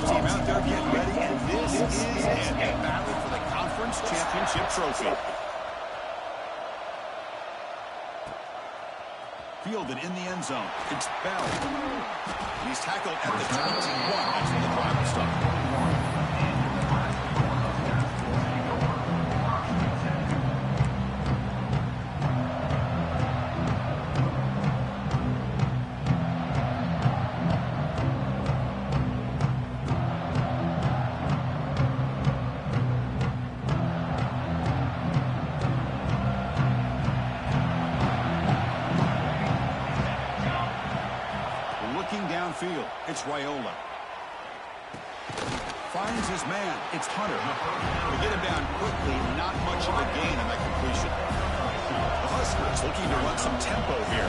Both team out there getting ready, and this is it. A battle for the conference championship trophy. Fielded in the end zone. It's Bell. He's tackled at the 21. That's where the drive will stop. Downfield, it's Raiola. Finds his man. It's Hunter. They get him down quickly. Not much of a gain on that completion. The Huskers looking to run some tempo here.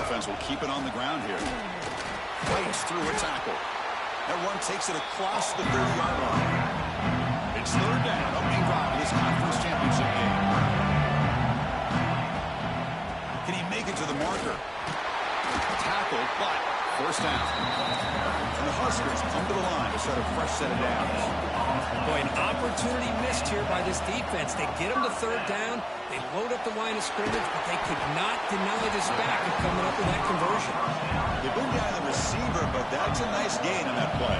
Offense will keep it on the ground here. Fights through a tackle. That run takes it across the 30-yard line. It's third down. Opening drive of this conference championship game. Can he make it to the marker? Tackled, but first down. And the Huskers come to the line to start a fresh set of downs. Boy, an opportunity missed here by this defense. They get them to third down. They load up the line of scrimmage, but they could not deny this back of coming up with that conversion. They bring down the receiver, but that's a nice gain on that play.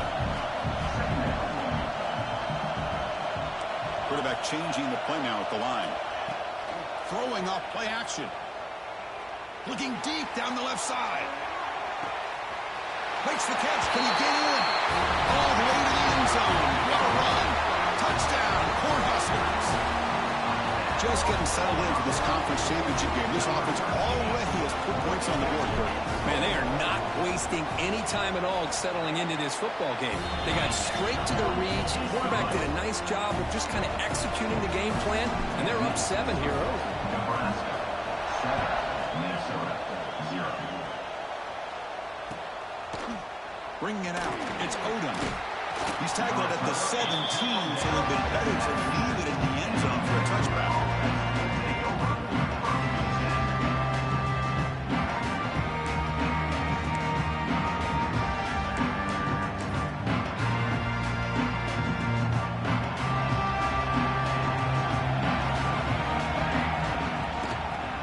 Quarterback changing the play now at the line. Throwing off play action. Looking deep down the left side. Makes the catch. Can he get in? All the way to the end zone. What a run. Touchdown, Cornhuskers. Just getting settled in for this conference championship game. This offense already has put points on the board. Man, they are not wasting any time at all settling into this football game. They got straight to their reads. The quarterback did a nice job of just kind of executing the game plan, and they're up 7 here early. Bringing it out. It's Odom. He's tackled at the 17, so it would have been better to leave it in the end zone for a touchback.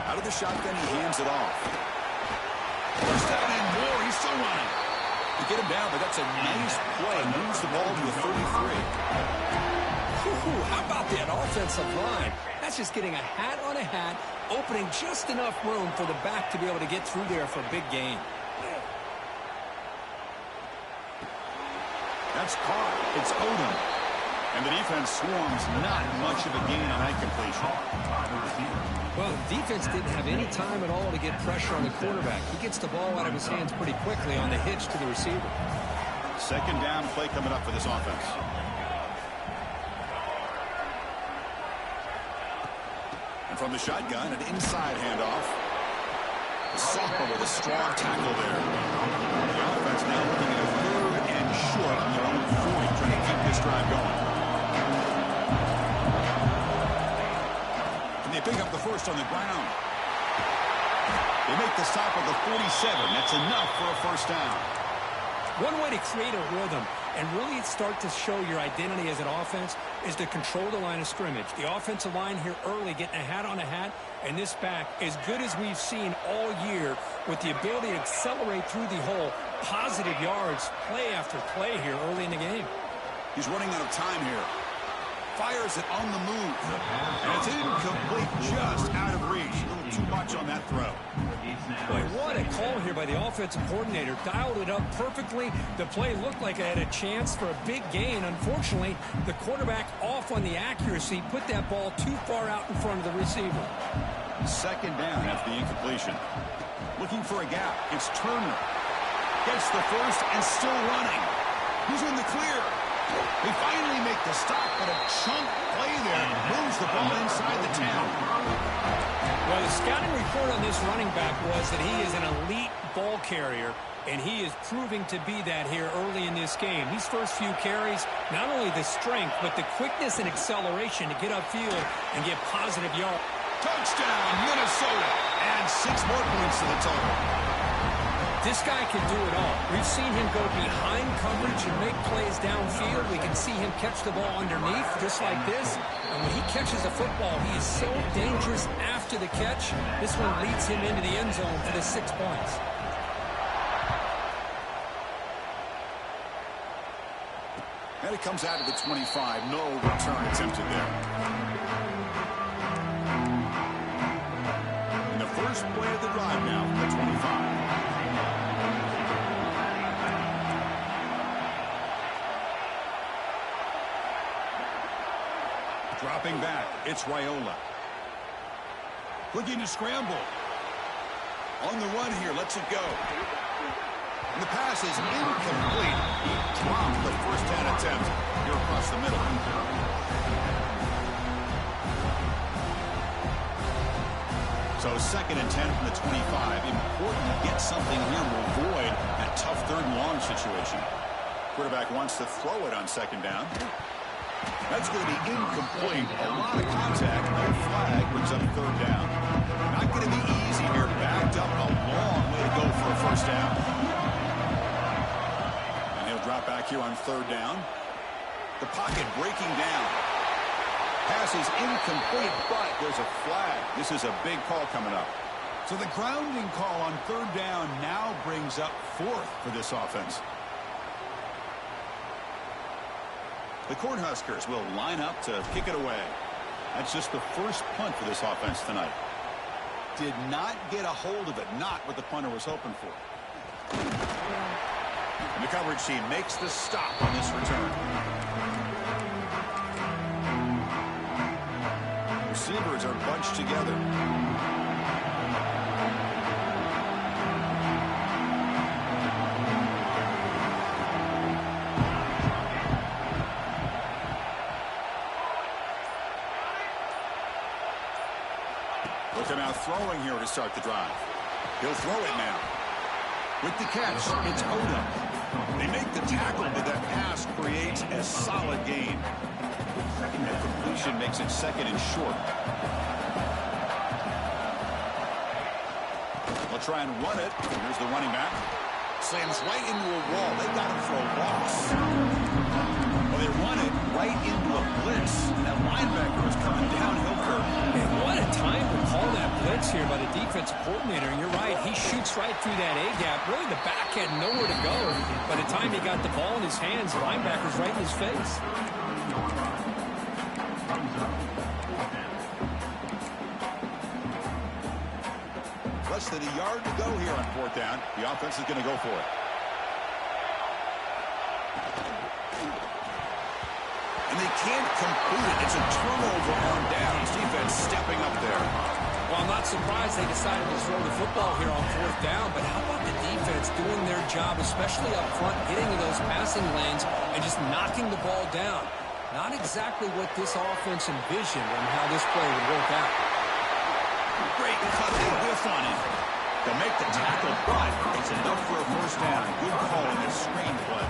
Out of the shotgun, he hands it off. First down and more. He's still running. To get him down, but that's a nice play. Moves the ball to the 33. How about that offensive line? That's just getting a hat on a hat, opening just enough room for the back to be able to get through there for a big gain. That's caught. It's Odom. And the defense swarms. Not much of a gain on that completion. Well, the defense didn't have any time at all to get pressure on the quarterback. He gets the ball out of his hands pretty quickly on the hitch to the receiver. Second down play coming up for this offense. And from the shotgun, an inside handoff. The sophomore with a strong tackle there. The offense now looking at a third and short on their own 40, trying to keep this drive going. They pick up the first on the ground. They make the stop at the 47. That's enough for a first down. One way to create a rhythm and really start to show your identity as an offense is to control the line of scrimmage. The offensive line here early getting a hat on a hat, and this back as good as we've seen all year with the ability to accelerate through the hole. Positive yards, play after play here early in the game. He's running out of time here. Fires it on the move. And it's incomplete, just out of reach. A little too much on that throw. Boy, what a call here by the offensive coordinator. Dialed it up perfectly. The play looked like it had a chance for a big gain. Unfortunately, the quarterback off on the accuracy, put that ball too far out in front of the receiver. Second down after the incompletion. Looking for a gap. It's Turner. Gets the first and still running. Who's in the clear? They finally make the stop, but a chunk play there moves the ball inside the 10. Well, the scouting report on this running back was that he is an elite ball carrier, and he is proving to be that here early in this game. These first few carries, not only the strength, but the quickness and acceleration to get upfield and get positive yards. Touchdown, Minnesota. And 6 more points to the total. This guy can do it all. We've seen him go behind coverage and make plays downfield. We can see him catch the ball underneath just like this. And when he catches the football, he is so dangerous after the catch. This one leads him into the end zone for the 6 points. And it comes out of the 25. No return attempted there. And the first play of the drive now from the 25. Dropping back, it's Raiola. Looking to scramble. On the run here, lets it go. And the pass is incomplete. He dropped the first down attempt here across the middle. So 2nd and 10 from the 25. Important to get something here to avoid that tough 3rd and long situation. Quarterback wants to throw it on 2nd down. That's going to be incomplete. A lot of contact. No flag brings up 3rd down. Not going to be easy here. Backed up a long way to go for a first down. And he'll drop back here on 3rd down. The pocket breaking down. Pass is incomplete, but there's a flag. This is a big call coming up. So the grounding call on 3rd down now brings up 4th for this offense. The Cornhuskers will line up to kick it away. That's just the first punt for this offense tonight. Did not get a hold of it. Not what the punter was hoping for. And the coverage team makes the stop on this return. Receivers are bunched together. Looking out throwing here to start the drive. He'll throw it now. With the catch, it's Odom. They make the tackle, but that pass creates a solid gain. And completion makes it 2nd and short. They'll try and run it. Here's the running back. Slams right into a wall. They got him for a loss. Well, they run it right into a blitz. That linebacker is coming downhill curve. And what a time to call that blitz here by the defensive coordinator. And you're right, he shoots right through that A-gap. Really, the back had nowhere to go. By the time he got the ball in his hands, the linebacker's right in his face. Less than a yard to go here on 4th down. The offense is going to go for it. And they can't complete it. It's a turnover on downs. Defense stepping up there. Well, I'm not surprised they decided to throw the football here on 4th down, but how about the defense doing their job, especially up front, getting in those passing lanes and just knocking the ball down? Not exactly what this offense envisioned and how this play would work out. Great cut and whiff on it. They'll make the tackle, but it's enough for a first down. Good call in this screen play.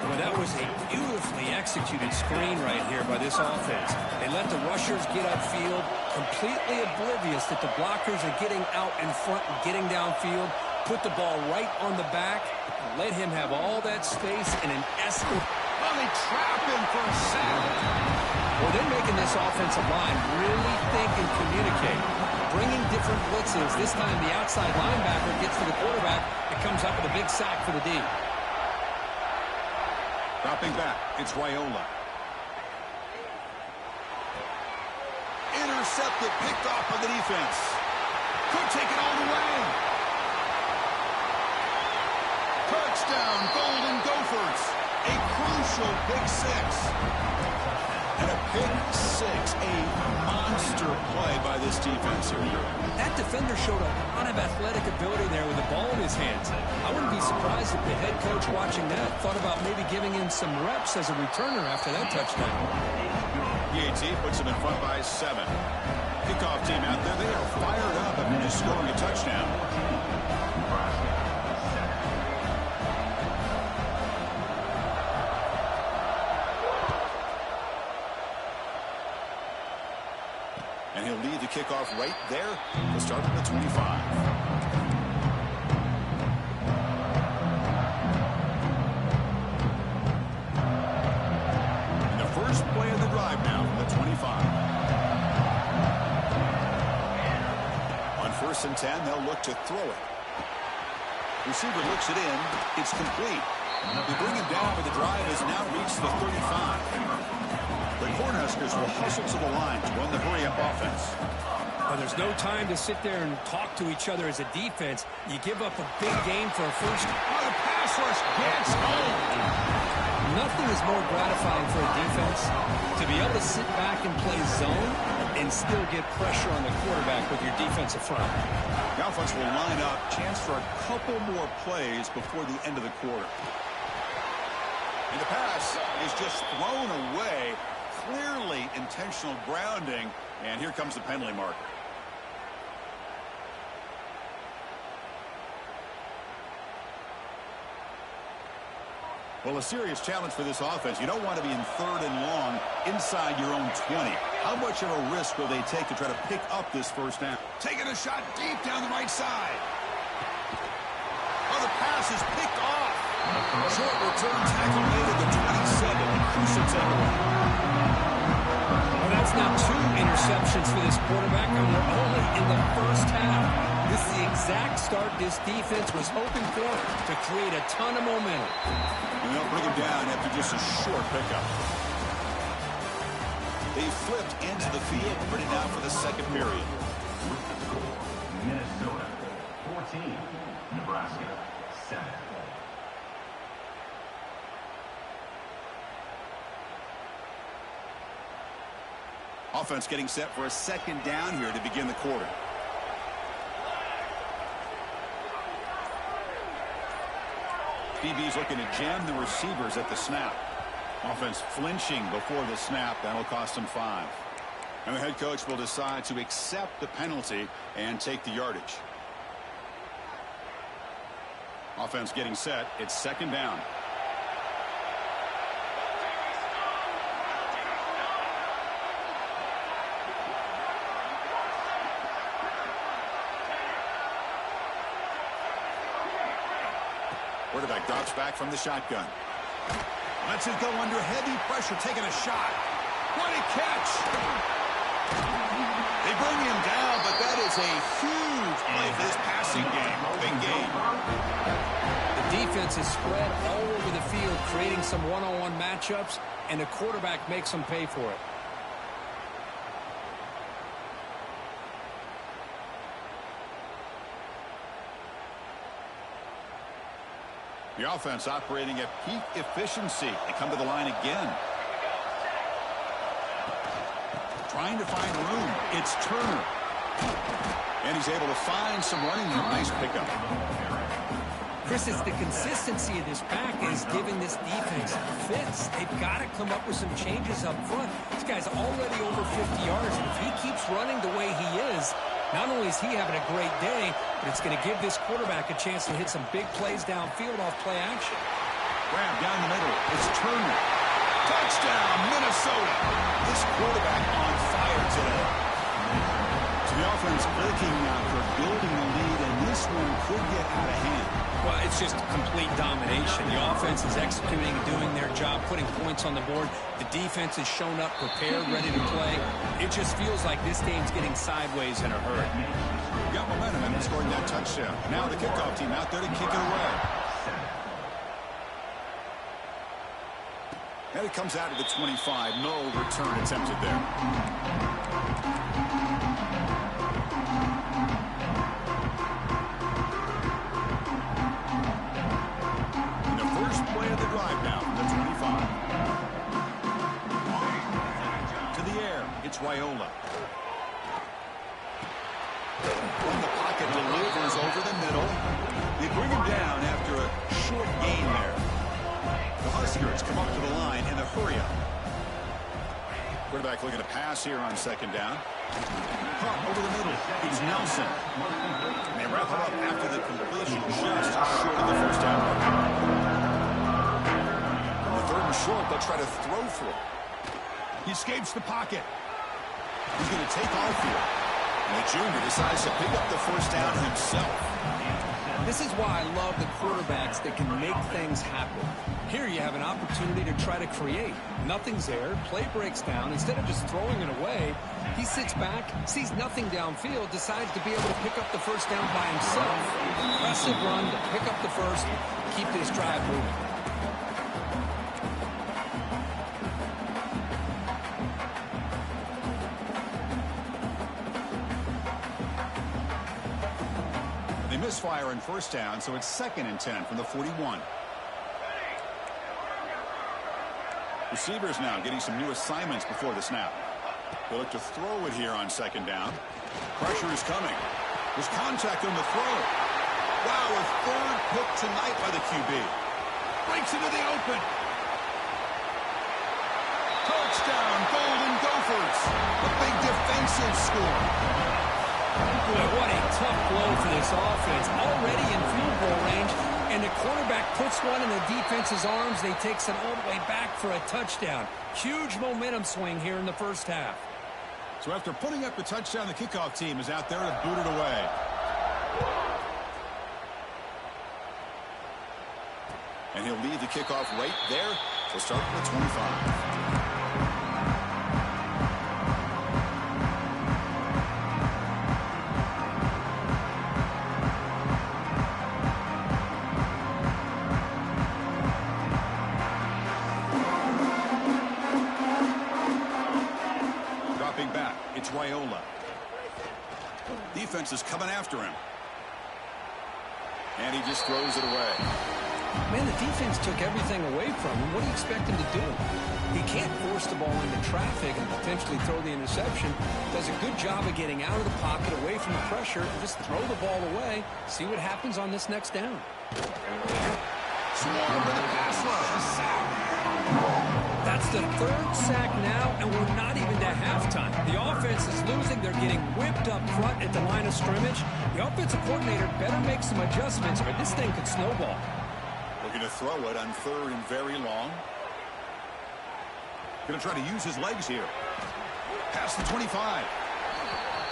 Well, that was a beautifully executed screen right here by this offense. They let the rushers get upfield, completely oblivious that the blockers are getting out in front and getting downfield, put the ball right on the back, and let him have all that space in an escort. Well, they trap him for a sack. Well, they're making this offensive line really think and communicate, bringing different blitzes. This time the outside linebacker gets to the quarterback. It comes up with a big sack for the D. Dropping back, it's Raiola. Intercepted, picked off by the defense. Could take it all the way. Touchdown, Golden Gophers. A crucial pick six. And a pick six, a monster play by this defense here. That defender showed a lot of athletic ability there with the ball in his hands. I wouldn't be surprised if the head coach watching that thought about maybe giving him some reps as a returner after that touchdown. PAT puts him in front by 7. Kickoff team out there, they are fired up after just scoring a touchdown. And he'll lead the kickoff right there to start from the 25. 10. They'll look to throw it. Receiver looks it in. It's complete. They bring him down, but the drive has now reached the 35. The Cornhuskers will hustle to the line to run the hurry-up offense. Well, there's no time to sit there and talk to each other as a defense. You give up a big game for a first. Oh, the pass rush gets home. Nothing is more gratifying for a defense to be able to sit back and play zone and still get pressure on the quarterback with your defensive front. The offense will line up. Chance for a couple more plays before the end of the quarter. And the pass is just thrown away. Clearly intentional grounding. And here comes the penalty marker. Well, a serious challenge for this offense. You don't want to be in 3rd and long inside your own 20. How much of a risk will they take to try to pick up this first down? Taking a shot deep down the right side. Oh, the pass is picked off. Short return tackle made at the 27. Crucial takeaway. Well, that's now 2 interceptions for this quarterback, and we're only in the first half. This is the exact start this defense was hoping for to create a ton of momentum. And they'll bring him down after just a short pickup. They flipped into the field, ready now for the second period. Minnesota 14, Nebraska 7. Offense getting set for a second down here to begin the quarter. DB's looking to jam the receivers at the snap. Offense flinching before the snap. That'll cost them 5. And the head coach will decide to accept the penalty and take the yardage. Offense getting set. It's second down. Quarterback drops back from the shotgun. Lets it go under heavy pressure, taking a shot. What a catch! They bring him down, but that is a huge play for this passing game. Big game. The defense is spread all over the field, creating some one-on-one matchups, and the quarterback makes them pay for it. The offense operating at peak efficiency. They come to the line again. Trying to find room. It's Turner. And he's able to find some running room. Nice pickup. Chris, it's the consistency of this pack is giving this defense fits. They've got to come up with some changes up front. This guy's already over 50 yards, and if he keeps running the way he is, not only is he having a great day, but it's going to give this quarterback a chance to hit some big plays downfield off play action. Grab down the middle. It's Turner. Touchdown, Minnesota. This quarterback on fire today. So the offense clicking now for building the lead, and this one could get out of hand. Well, it's just complete domination. The offense is executing, doing their job, putting points on the board. The defense has shown up, prepared, ready to play. It just feels like this game's getting sideways in a hurry. Got momentum and scoring that touchdown. Now the kickoff team out there to kick it away. And it comes out of the 25. No return attempted there. It's Raiola. When the pocket delivers over the middle. They bring him down after a short gain there. The Huskers come up to the line in the hurry-up. Quarterback looking to pass here on second down. Pump over the middle. It's Nelson. And they wrap it up after the completion just short of the first down. On the 3rd and short, they'll try to throw for it. He escapes the pocket. He's going to take off here. And the junior decides to pick up the first down himself. This This is why I love the quarterbacks that can make things happen. Here you have an opportunity to try to create. Nothing's there. Play breaks down. Instead of just throwing it away, he sits back, sees nothing downfield, decides to be able to pick up the first down by himself. Impressive run to pick up the first, keep this drive moving. They misfire in first down, so it's 2nd and 10 from the 41. Receivers now getting some new assignments before the snap. They look to throw it here on 2nd down. Pressure is coming. There's contact on the throw. Wow, a 3rd pick tonight by the QB. Breaks into the open. Touchdown, Golden Gophers. A big defensive score. Boy, what a tough blow for this offense. Already in field goal range, and the quarterback puts one in the defense's arms. They takes it all the way back for a touchdown. Huge momentum swing here in the first half. So after putting up the touchdown, the kickoff team is out there to boot it away. And he'll lead the kickoff right there. He'll start with 25. Back, it's Raiola. Defense is coming after him. And he just throws it away. Man, the defense took everything away from him. What do you expect him to do? He can't force the ball into traffic and potentially throw the interception. Does a good job of getting out of the pocket, away from the pressure, and just throw the ball away. See what happens on this next down. Swarm with the pass rush. That's the 3rd sack now, and we're not even to halftime. The offense is losing. They're getting whipped up front at the line of scrimmage. The offensive coordinator better make some adjustments, or this thing could snowball. Looking to throw it on 3rd and very long. Going to try to use his legs here. Past the 25.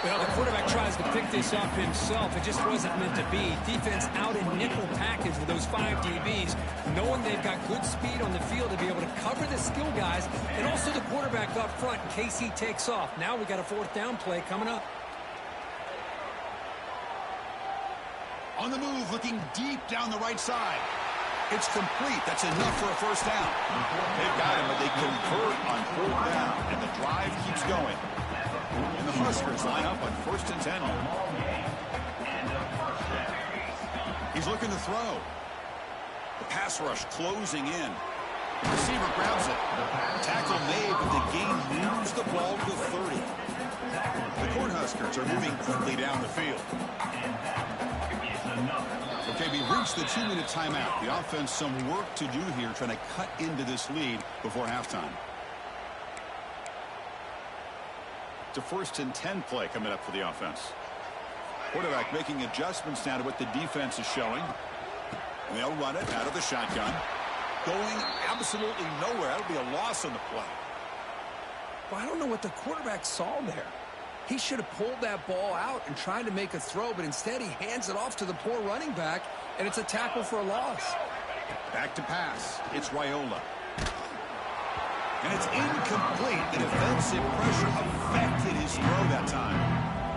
Well, the quarterback tries to pick this up himself. It just wasn't meant to be. Defense out in nickel package with those 5 DBs, knowing they've got good speed on the field to be able to cover the skill guys, and also the quarterback up front in case he takes off. Now we got a 4th down play coming up. On the move, looking deep down the right side. It's complete. That's enough for a first down. They've got him, but they convert on 4th down, and the drive keeps going. And the Huskers line up on 1st and 10. He's looking to throw. The pass rush closing in. The receiver grabs it. Tackle made, but the game moves the ball to 30. The Cornhuskers are moving quickly down the field. Okay, we reached the 2-minute timeout. The offense some work to do here, trying to cut into this lead before halftime. It's a 1st and 10 play coming up for the offense. Quarterback making adjustments now to what the defense is showing. And they'll run it out of the shotgun. Going absolutely nowhere. That'll be a loss on the play. Well, I don't know what the quarterback saw there. He should have pulled that ball out and tried to make a throw, but instead he hands it off to the poor running back, and it's a tackle for a loss. Back to pass. It's Raiola. And it's incomplete. The defensive pressure affected his throw that time.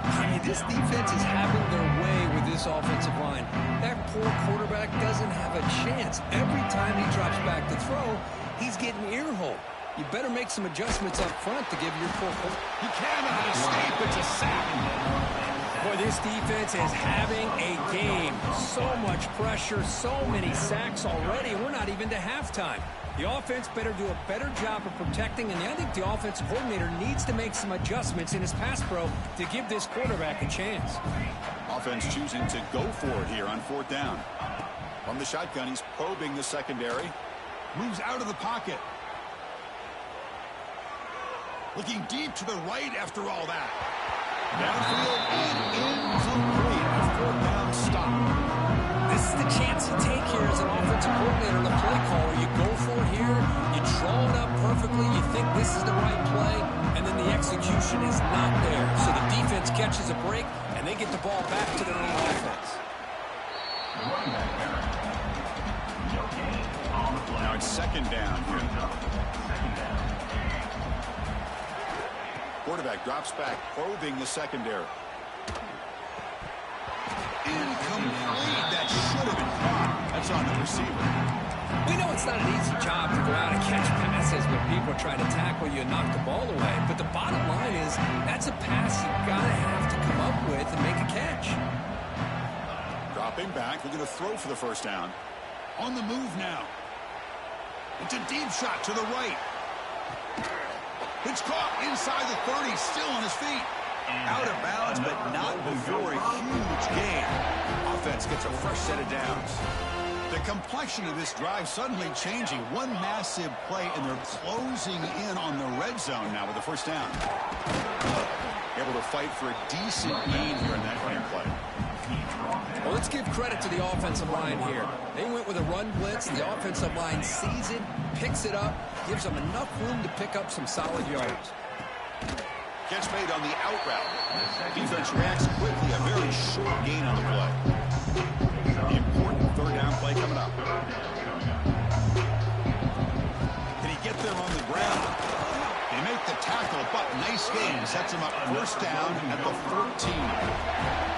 I mean, this defense is having their way with this offensive line. That poor quarterback doesn't have a chance. Every time he drops back to throw, he's getting ear-hole. You better make some adjustments up front to give your poor quarterback. He cannot escape. It's a sack. Boy, this defense is having a game. So much pressure, so many sacks already, and we're not even to halftime. The offense better do a better job of protecting, and I think the offensive coordinator needs to make some adjustments in his pass pro to give this quarterback a chance. Offense choosing to go for it here on 4th down. From the shotgun, he's probing the secondary. Moves out of the pocket. Looking deep to the right after all that. Downfield and incomplete. A 4th down stop. This is the chance you take here as an offensive coordinator and a play caller. You go for it here, you draw it up perfectly, you think this is the right play, and then the execution is not there. So the defense catches a break, and they get the ball back to their own offense. The running back carry. No gain on the play. Now it's second down here. Second down. Quarterback drops back, probing the secondary. Incomplete. That should have been caught. That's on the receiver. We know it's not an easy job to go out and catch passes when people are trying to tackle you and knock the ball away. But the bottom line is that's a pass you got to have to come up with and make a catch. Dropping back. We're going to throw for the first down. On the move now. It's a deep shot to the right. It's caught inside the 30, still on his feet. Out of bounds, but not before a huge gain. Offense gets a fresh set of downs. The complexion of this drive suddenly changing. One massive play, and they're closing in on the red zone now with the first down. Able to fight for a decent gain here in that running play. Well, let's give credit to the offensive line here. They went with a run blitz. The offensive line sees it, picks it up, gives them enough room to pick up some solid yards. Catch made on the out route. Defense reacts quickly. A very short gain on the play. The important third down play coming up. Can he get there on the ground? They make the tackle, but nice gain. Sets him up first down at the 14.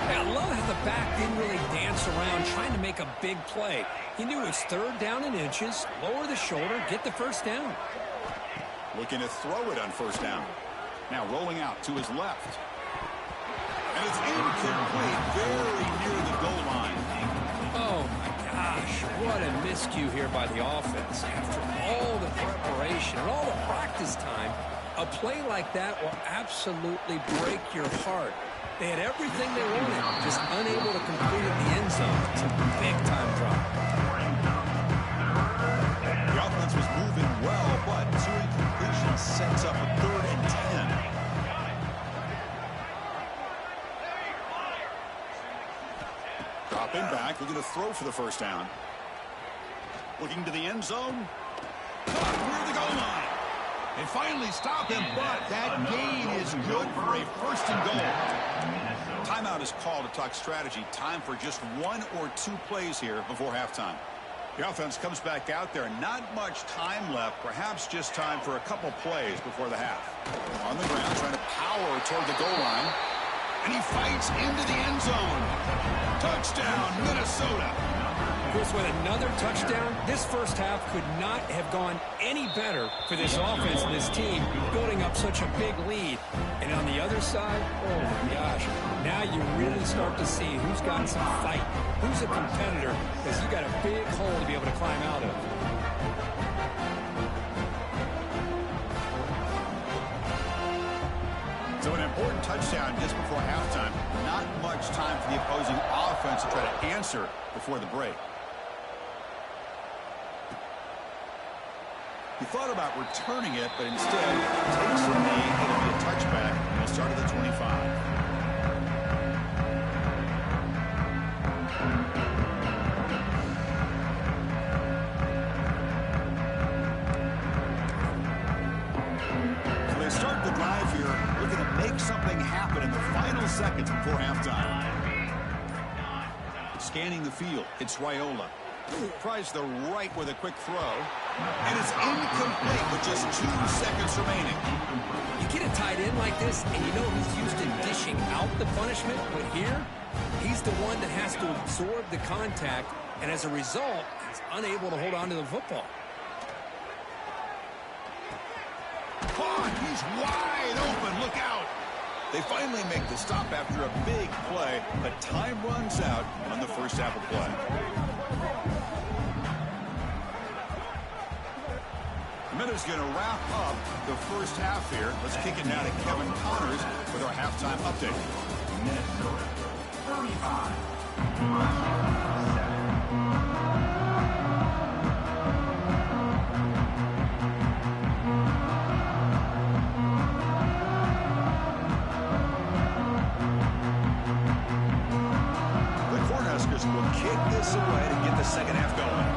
I love how the back didn't really dance around trying to make a big play. He knew it was third down in inches, lower the shoulder, get the first down. Looking to throw it on first down. Now rolling out to his left. And it's incomplete, very near the goal line. Oh, my gosh. What a miscue here by the offense. After all the preparation and all the practice time, a play like that will absolutely break your heart. They had everything they wanted, just unable to complete it in the end zone. It's a big-time drop. The offense was moving well, but two incompletions sets up a 3rd and 10. Dropping back, looking to throw for the first down. Looking to the end zone. Caught near the goal line. They finally stop him, but that gain is good for a 1st and goal. Timeout is called to talk strategy. Time for just 1 or 2 plays here before halftime. The offense comes back out there. Not much time left. Perhaps just time for a couple plays before the half. On the ground, trying to power toward the goal line. And he fights into the end zone. Touchdown, Minnesota. Of course, with another touchdown, this first half could not have gone any better for this offense and this team, building up such a big lead. And on the other side, oh my gosh, now you really start to see who's got some fight, who's a competitor, because you got a big hole to be able to climb out of. So an important touchdown just before halftime. Not much time for the opposing offense to try to answer before the break. He thought about returning it, but instead takes the knee. It'll be a touchback, and he'll start at the 25. So they start the drive here, looking to make something happen in the final seconds before halftime. Scanning the field, it's Raiola. Tries the right with a quick throw. And it's incomplete with just 2 seconds remaining. You get a tight end like this, and you know he's used to dishing out the punishment, but here, he's the one that has to absorb the contact, and as a result, he's unable to hold on to the football. Caught, he's wide open, look out. They finally make the stop after a big play, but time runs out on the first half of play. Minute's going to wrap up the first half here. Let's kick it now to Kevin Connors with our halftime update. Minnesota 35. The Cornhuskers will kick this away to get the second half going.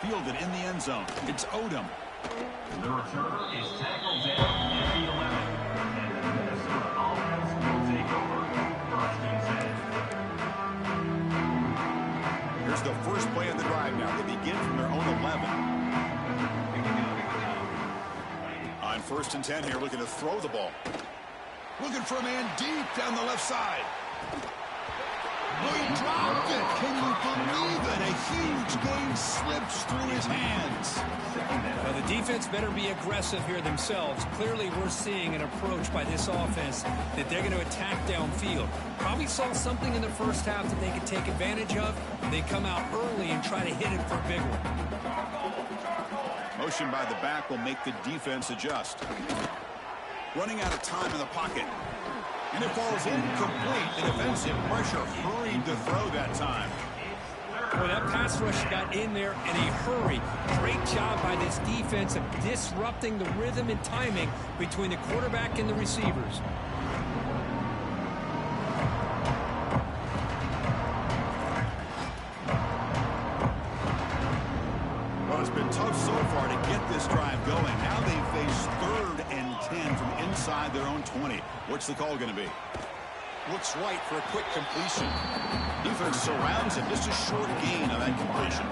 Fielded in the end zone. It's Odom. The returner is tackled down at the 11. And the Minnesota offense will take over. First and 10. Here's the first play of the drive now. They begin from their own 11. On first and 10 here, looking to throw the ball. Looking for a man deep down the left side. Oh, he dropped it. Can you believe it? A huge game slips through his hands. Well, the defense better be aggressive here themselves. Clearly, we're seeing an approach by this offense that they're going to attack downfield. Probably saw something in the first half that they could take advantage of. They come out early and try to hit it for a big one. Motion by the back will make the defense adjust. Running out of time in the pocket. And it falls incomplete. The defensive pressure hurried to throw that time. Well, that pass rush got in there in a hurry. Great job by this defense of disrupting the rhythm and timing between the quarterback and the receivers. Well, it's been tough so far to get this drive going. Now they face 3rd and 10 from inside their own 20. What's the call going to be? Looks right for a quick completion. Defense surrounds him. Just a short gain on that completion.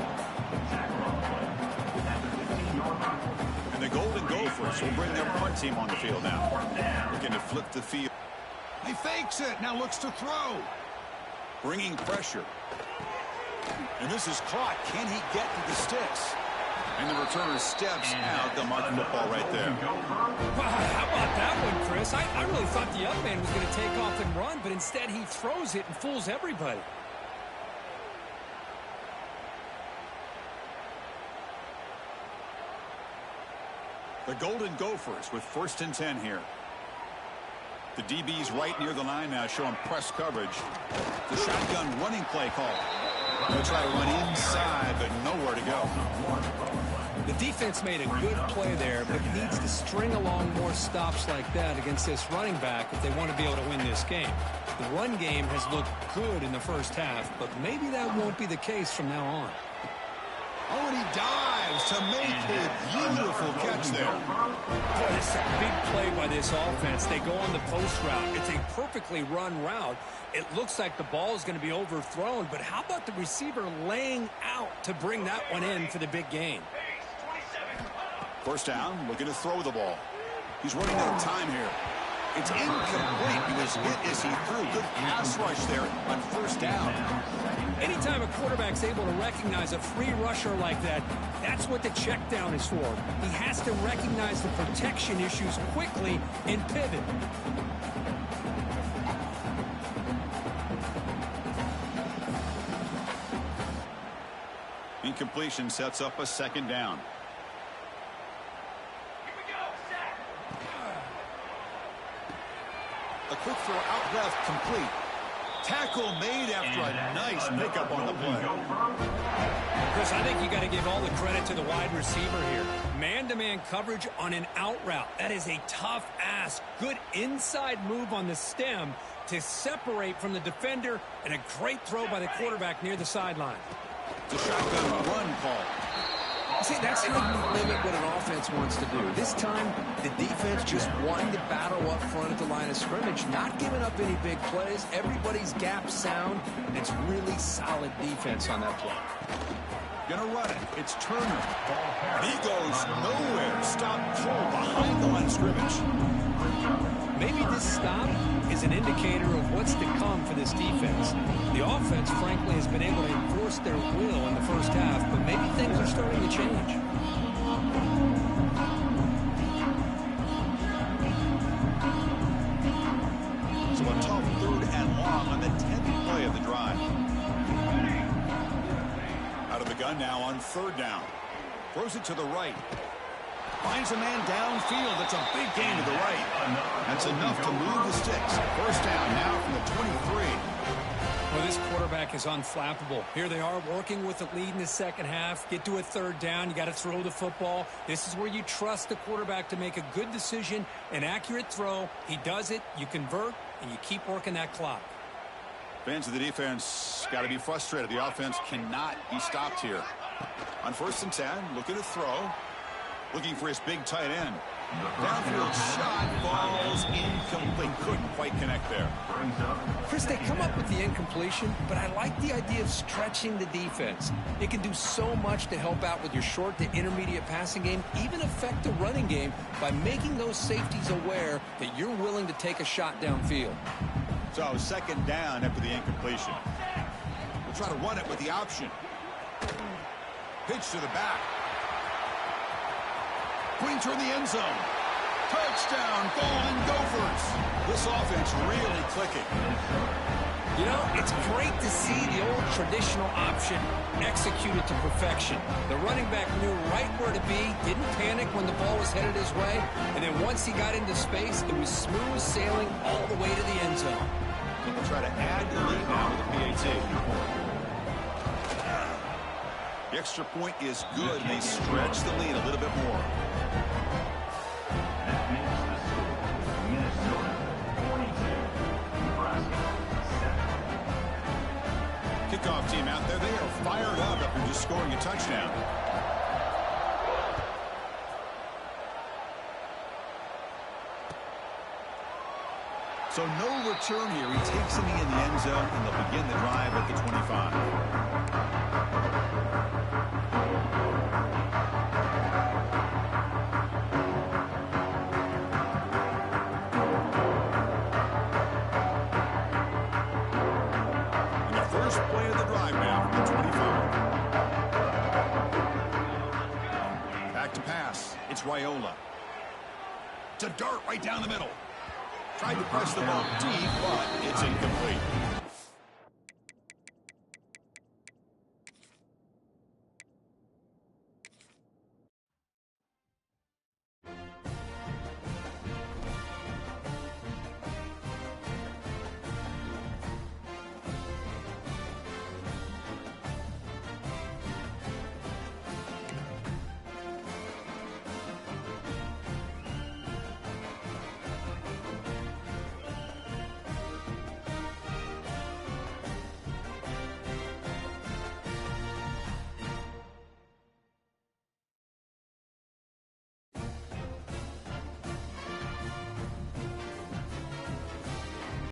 And the Golden Gophers will bring their punt team on the field now. Looking to flip the field. He fakes it. Now looks to throw. Bringing pressure. And this is caught. Can he get to the sticks? And the returner steps out. The mark football right there. Wow, how about that one, Chris? I really thought the up man was going to take off and run, but instead he throws it and fools everybody. The Golden Gophers with 1st and 10 here. The DB's right near the line now, showing press coverage. The shotgun running play call. They'll try to run inside, but nowhere to go. The defense made a good play there, but needs to string along more stops like that against this running back if they want to be able to win this game. The run game has looked good in the first half, but maybe that won't be the case from now on. Oh, and he dives to make a beautiful catch there. Boy, this is a big play by this offense. They go on the post route. It's a perfectly run route. It looks like the ball is going to be overthrown, but how about the receiver laying out to bring that one in for the big gain? First down, looking to throw the ball. He's running out of time here. It's incomplete. He was hit as he threw. Good pass rush there on first down. Anytime a quarterback's able to recognize a free rusher like that, that's what the check down is for. He has to recognize the protection issues quickly and pivot. Incompletion sets up a 2nd down. A quick throw out left, complete. Tackle made after a nice pickup on the play. Chris, I think you got to give all the credit to the wide receiver here. Man-to-man coverage on an out route. That is a tough ask. Good inside move on the stem to separate from the defender, and a great throw by the quarterback near the sideline. The shotgun run call. See, that's how you limit what an offense wants to do. This time, the defense just won the battle up front at the line of scrimmage, not giving up any big plays. Everybody's gap sound, and it's really solid defense on that play. Gonna run it. It's Turner. And he goes nowhere. Stop cold behind the line of scrimmage. Maybe this stop is an indicator of what's to come for this defense. The offense, frankly, has been able to enforce their will in the first half, but maybe things are starting to change. So a tough 3rd and long on the 10th play of the drive. Out of the gun now on 3rd down. Throws it to the right. Finds a man downfield. That's a big gain to the right. That's enough to move the sticks. First down now from the 23. Well, this quarterback is unflappable. Here they are working with the lead in the second half. Get to a 3rd down. You got to throw the football. This is where you trust the quarterback to make a good decision, an accurate throw. He does it. You convert, and you keep working that clock. Fans of the defense got to be frustrated. The offense cannot be stopped here. On 1st and 10, looking to throw. Looking for his big tight end. Downfield shot falls incomplete. Couldn't quite connect there. Chris, they come up with the incompletion, but I like the idea of stretching the defense. It can do so much to help out with your short to intermediate passing game, even affect the running game by making those safeties aware that you're willing to take a shot downfield. So second down after the incompletion. We'll try to run it with the option. Pitch to the back. Pointer in the end zone. Touchdown, Golden Gophers. This offense really clicking. You know, it's great to see the old traditional option executed to perfection. The running back knew right where to be, didn't panic when the ball was headed his way, and then once he got into space, it was smooth sailing all the way to the end zone. We'll try to add the lead now with the PAT. The extra point is good, and they stretch the lead a little bit more. That makes the score Minnesota 42, Nebraska 7. Kickoff team out there, they are fired up after just scoring a touchdown. So no return here. He takes it in the end zone, and they'll begin the drive at the 25. And the first play of the drive now from the 25. Back to pass. It's Raiola. To dart right down the middle. Tried to press the ball deep, but it's incomplete.